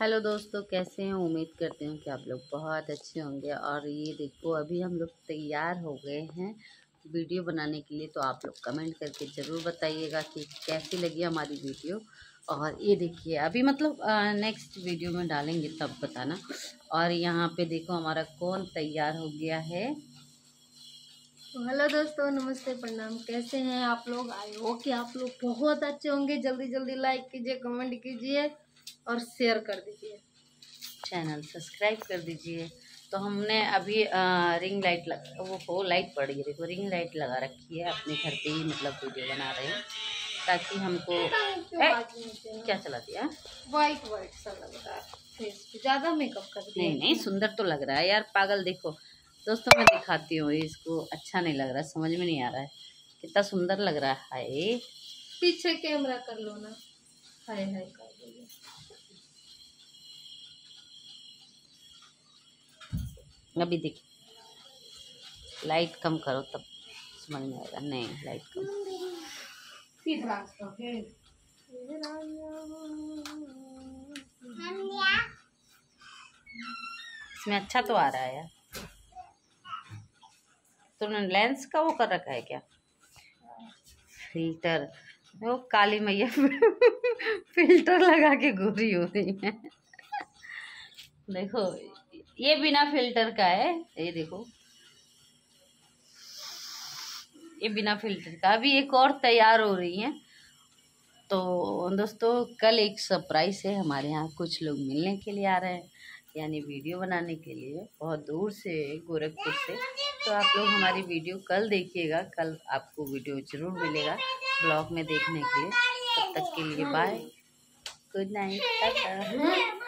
Hello दोस्तों, कैसे हैं। उम्मीद करते हैं कि आप लोग बहुत अच्छे होंगे। और ये देखो, अभी हम लोग तैयार हो गए हैं वीडियो बनाने के लिए। तो आप लोग कमेंट करके ज़रूर बताइएगा कि कैसी लगी हमारी वीडियो। और ये देखिए, अभी मतलब नेक्स्ट वीडियो में डालेंगे तब बताना। और यहाँ पे देखो हमारा कौन तैयार हो गया है। तो हेलो दोस्तों, नमस्ते, प्रणाम। कैसे हैं आप लोग? आई हो कि आप लोग बहुत अच्छे होंगे। जल्दी जल्दी लाइक कीजिए, कमेंट कीजिए और शेयर कर दीजिए। चैनल सब्सक्राइब कर दीजिए। तो हमने अभी रिंग लाइट वो लाइट पड़ रही है, देखो रिंग लाइट लगा रखी है अपने घर पे ही, मतलब वीडियो बना रहे हैं ताकि हमको क्या चला दिया। वाइट वाइट सा लग रहा है फेस पे, ज्यादा मेकअप कर दिया। नहीं नहीं, सुंदर तो लग रहा है यार, पागल। देखो दोस्तों, मैं दिखाती हूँ, इसको अच्छा नहीं लग रहा, समझ में नहीं आ रहा है कितना सुंदर लग रहा है। हाय, पीछे कैमरा कर लो ना। हाय हाय कर दीजिए। अभी देखिए, लाइट कम करो तब समझ में आएगा। नहीं, लाइट कम। इसमें अच्छा तो आ रहा है यार। तूने लेंस का वो कर रखा है क्या, फिल्टर? वो काली मैया फिल्टर लगा के घूरी हो रही है। देखो, ये बिना फिल्टर का है, ये देखो, ये बिना फिल्टर का। अभी एक और तैयार हो रही है। तो दोस्तों, कल एक सरप्राइज है, हमारे यहाँ कुछ लोग मिलने के लिए आ रहे हैं, यानी वीडियो बनाने के लिए, बहुत दूर से, गोरखपुर से। तो आप लोग हमारी वीडियो कल देखिएगा, कल आपको वीडियो ज़रूर मिलेगा ब्लॉग में देखने के लिए। तब तक के लिए बाय, गुड नाइट, टाटा।